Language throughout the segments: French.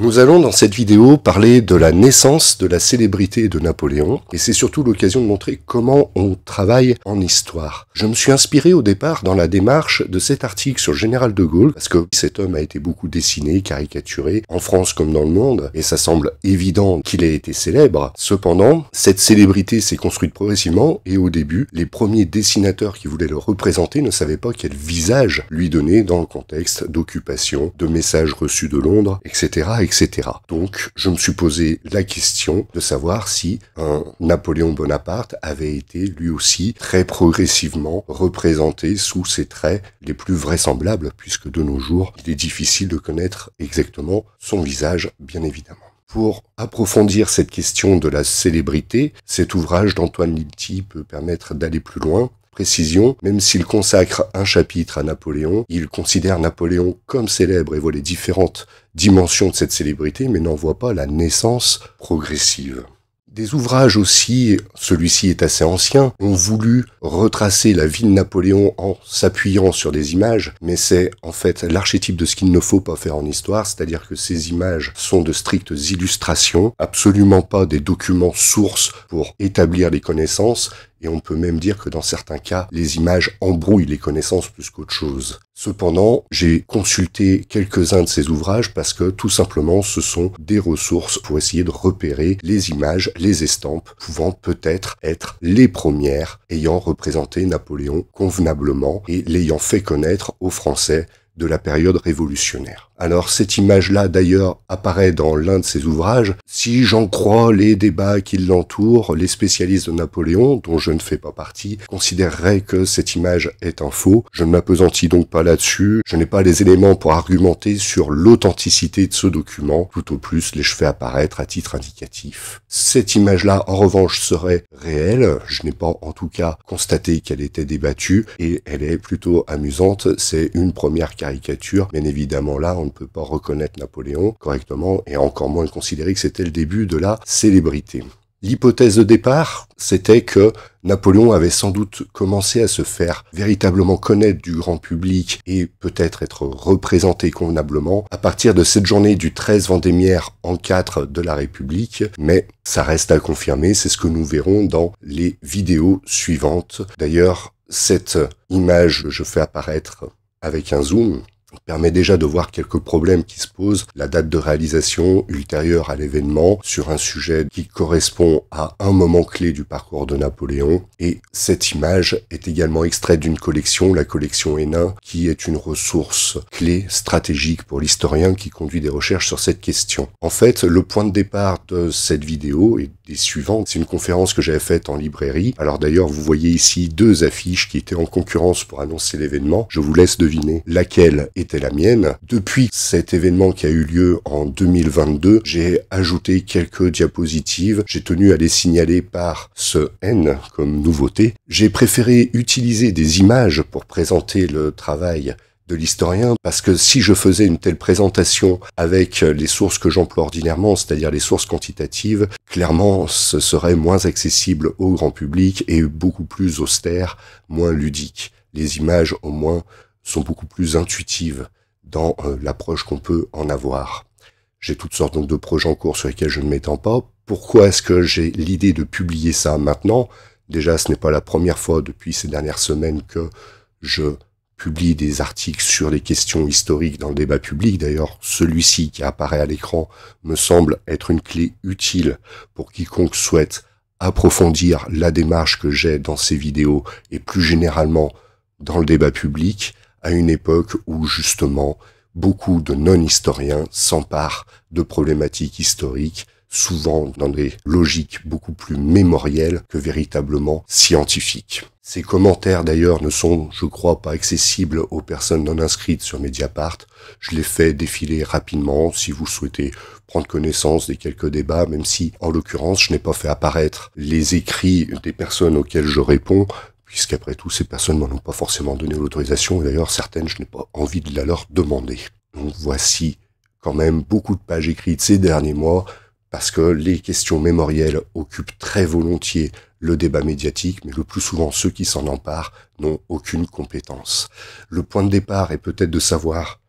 Nous allons dans cette vidéo parler de la naissance de la célébrité de Napoléon, et c'est surtout l'occasion de montrer comment on travaille en histoire. Je me suis inspiré au départ dans la démarche de cet article sur le général de Gaulle, parce que cet homme a été beaucoup dessiné, caricaturé, en France comme dans le monde, et ça semble évident qu'il ait été célèbre. Cependant, cette célébrité s'est construite progressivement, et au début, les premiers dessinateurs qui voulaient le représenter ne savaient pas quel visage lui donner dans le contexte d'occupation, de messages reçus de Londres, etc., etc. Donc, je me suis posé la question de savoir si un Napoléon Bonaparte avait été lui aussi très progressivement représenté sous ses traits les plus vraisemblables, puisque de nos jours, il est difficile de connaître exactement son visage, bien évidemment. Pour approfondir cette question de la célébrité, cet ouvrage d'Antoine Lilti peut permettre d'aller plus loin. Précision, même s'il consacre un chapitre à Napoléon, il considère Napoléon comme célèbre et voit les différentes dimensions de cette célébrité, mais n'en voit pas la naissance progressive. Des ouvrages aussi, celui-ci est assez ancien, ont voulu retracer la vie de Napoléon en s'appuyant sur des images, mais c'est en fait l'archétype de ce qu'il ne faut pas faire en histoire, c'est-à-dire que ces images sont de strictes illustrations, absolument pas des documents sources pour établir les connaissances, et on peut même dire que dans certains cas, les images embrouillent les connaissances plus qu'autre chose. Cependant, j'ai consulté quelques-uns de ces ouvrages parce que tout simplement ce sont des ressources pour essayer de repérer les images, les estampes, pouvant peut-être être les premières ayant représenté Napoléon convenablement et l'ayant fait connaître aux Français de la période révolutionnaire. Alors cette image-là d'ailleurs apparaît dans l'un de ses ouvrages. Si j'en crois les débats qui l'entourent, les spécialistes de Napoléon, dont je ne fais pas partie, considéreraient que cette image est un faux. Je ne m'appesantis donc pas là-dessus. Je n'ai pas les éléments pour argumenter sur l'authenticité de ce document. Tout au plus, les fais apparaître à titre indicatif. Cette image-là, en revanche, serait réelle. Je n'ai pas en tout cas constaté qu'elle était débattue et elle est plutôt amusante. C'est une première caricature. Bien évidemment, là, on ne peut pas reconnaître Napoléon correctement et encore moins considérer que c'était le début de la célébrité. L'hypothèse de départ, c'était que Napoléon avait sans doute commencé à se faire véritablement connaître du grand public et peut-être être représenté convenablement à partir de cette journée du 13 Vendémiaire en 4 de la République, mais ça reste à confirmer, c'est ce que nous verrons dans les vidéos suivantes. D'ailleurs, cette image que je fais apparaître avec un zoom permet déjà de voir quelques problèmes qui se posent, la date de réalisation ultérieure à l'événement, sur un sujet qui correspond à un moment clé du parcours de Napoléon, et cette image est également extraite d'une collection, la collection Hénin, qui est une ressource clé stratégique pour l'historien qui conduit des recherches sur cette question. En fait, le point de départ de cette vidéo et des suivantes, c'est une conférence que j'avais faite en librairie. Alors d'ailleurs, vous voyez ici deux affiches qui étaient en concurrence pour annoncer l'événement. Je vous laisse deviner laquelle était la mienne. Depuis cet événement qui a eu lieu en 2022, j'ai ajouté quelques diapositives. J'ai tenu à les signaler par ce N comme nouveauté. J'ai préféré utiliser des images pour présenter le travail de l'historien, parce que si je faisais une telle présentation avec les sources que j'emploie ordinairement, c'est-à-dire les sources quantitatives, clairement ce serait moins accessible au grand public et beaucoup plus austère, moins ludique. Les images au moins sont beaucoup plus intuitives dans l'approche qu'on peut en avoir. J'ai toutes sortes donc de projets en cours sur lesquels je ne m'étends pas. Pourquoi est-ce que j'ai l'idée de publier ça maintenant? Déjà, ce n'est pas la première fois depuis ces dernières semaines que je publie des articles sur les questions historiques dans le débat public. D'ailleurs, celui-ci qui apparaît à l'écran me semble être une clé utile pour quiconque souhaite approfondir la démarche que j'ai dans ces vidéos et plus généralement dans le débat public, à une époque où justement beaucoup de non-historiens s'emparent de problématiques historiques, souvent dans des logiques beaucoup plus mémorielles que véritablement scientifiques. Ces commentaires d'ailleurs ne sont, je crois, pas accessibles aux personnes non inscrites sur Mediapart. Je les fais défiler rapidement si vous souhaitez prendre connaissance des quelques débats, même si, en l'occurrence, je n'ai pas fait apparaître les écrits des personnes auxquelles je réponds, puisqu'après tout, ces personnes m'en ont pas forcément donné l'autorisation, et d'ailleurs, certaines, je n'ai pas envie de la leur demander. Donc voici quand même beaucoup de pages écrites ces derniers mois, parce que les questions mémorielles occupent très volontiers le débat médiatique, mais le plus souvent ceux qui s'en emparent n'ont aucune compétence. Le point de départ est peut-être de savoir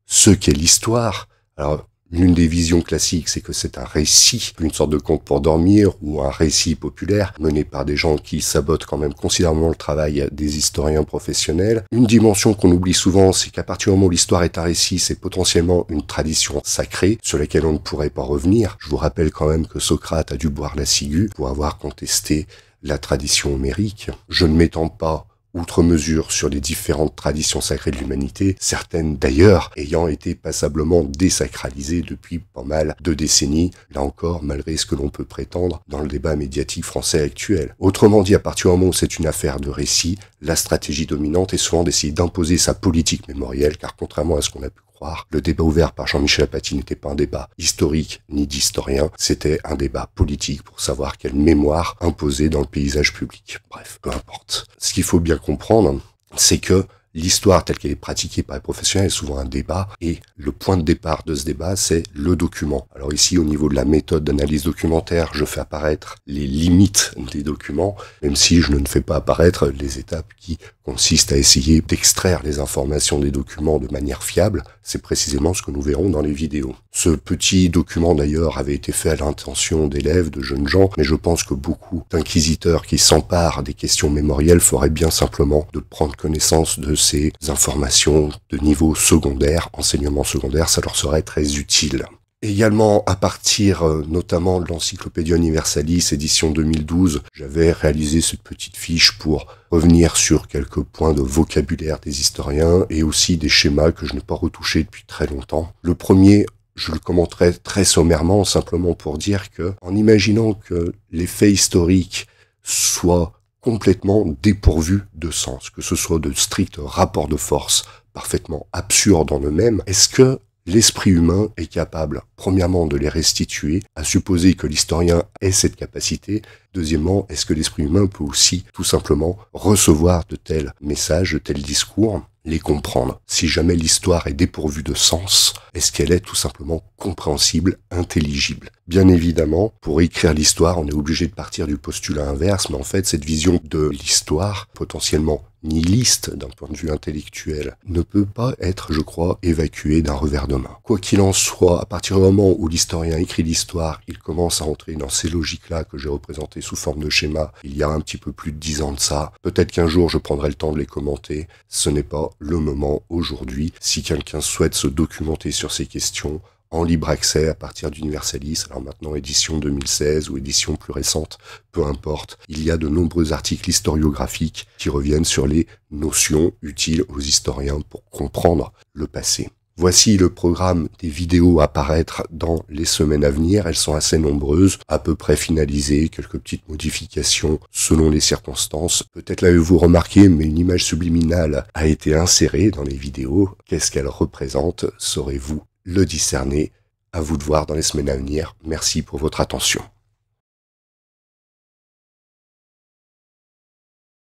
ce qu'est l'histoire. Alors, L'une des visions classiques, c'est que c'est un récit, une sorte de conte pour dormir ou un récit populaire mené par des gens qui sabotent quand même considérablement le travail des historiens professionnels. Une dimension qu'on oublie souvent, c'est qu'à partir du moment où l'histoire est un récit, c'est potentiellement une tradition sacrée sur laquelle on ne pourrait pas revenir. Je vous rappelle quand même que Socrate a dû boire la ciguë pour avoir contesté la tradition homérique. Je ne m'étends pas outre mesure sur les différentes traditions sacrées de l'humanité, certaines d'ailleurs ayant été passablement désacralisées depuis pas mal de décennies, là encore malgré ce que l'on peut prétendre dans le débat médiatique français actuel. Autrement dit, à partir du moment où c'est une affaire de récit, la stratégie dominante est souvent d'essayer d'imposer sa politique mémorielle, car contrairement à ce qu'on a pu croire, le débat ouvert par Jean-Michel Apathy n'était pas un débat historique ni d'historien, c'était un débat politique pour savoir quelle mémoire imposer dans le paysage public. Bref, peu importe. Ce qu'il faut bien comprendre, c'est que l'histoire telle qu'elle est pratiquée par les professionnels est souvent un débat, et le point de départ de ce débat, c'est le document. Alors ici, au niveau de la méthode d'analyse documentaire, je fais apparaître les limites des documents, même si je ne fais pas apparaître les étapes qui consistent à essayer d'extraire les informations des documents de manière fiable. C'est précisément ce que nous verrons dans les vidéos. Ce petit document d'ailleurs avait été fait à l'intention d'élèves, de jeunes gens, mais je pense que beaucoup d'inquisiteurs qui s'emparent des questions mémorielles feraient bien simplement de prendre connaissance de ces informations de niveau secondaire, enseignement secondaire, ça leur serait très utile. Également, à partir notamment de l'Encyclopædia Universalis, édition 2012, j'avais réalisé cette petite fiche pour revenir sur quelques points de vocabulaire des historiens et aussi des schémas que je n'ai pas retouchés depuis très longtemps. Le premier, je le commenterai très sommairement, simplement pour dire que, en imaginant que les faits historiques soient complètement dépourvus de sens, que ce soit de stricts rapports de force parfaitement absurdes en eux-mêmes, est-ce que l'esprit humain est capable, premièrement, de les restituer, à supposer que l'historien ait cette capacité. Deuxièmement, est-ce que l'esprit humain peut aussi, tout simplement, recevoir de tels messages, de tels discours, les comprendre? Si jamais l'histoire est dépourvue de sens, est-ce qu'elle est tout simplement compréhensible, intelligible? Bien évidemment, pour écrire l'histoire, on est obligé de partir du postulat inverse, mais en fait, cette vision de l'histoire, potentiellement nihiliste d'un point de vue intellectuel, ne peut pas être, je crois, évacuée d'un revers de main. Quoi qu'il en soit, à partir du moment où l'historien écrit l'histoire, il commence à entrer dans ces logiques-là que j'ai représentées sous forme de schéma il y a un petit peu plus de 10 ans de ça. Peut-être qu'un jour je prendrai le temps de les commenter. Ce n'est pas le moment aujourd'hui. Si quelqu'un souhaite se documenter sur ces questions, en libre accès à partir d'Universalis, alors maintenant édition 2016 ou édition plus récente, peu importe, il y a de nombreux articles historiographiques qui reviennent sur les notions utiles aux historiens pour comprendre le passé. Voici le programme des vidéos à apparaître dans les semaines à venir. Elles sont assez nombreuses, à peu près finalisées, quelques petites modifications selon les circonstances. Peut-être l'avez-vous remarqué, mais une image subliminale a été insérée dans les vidéos. Qu'est-ce qu'elle représente? Saurez-vous le discerner? À vous de voir dans les semaines à venir. Merci pour votre attention.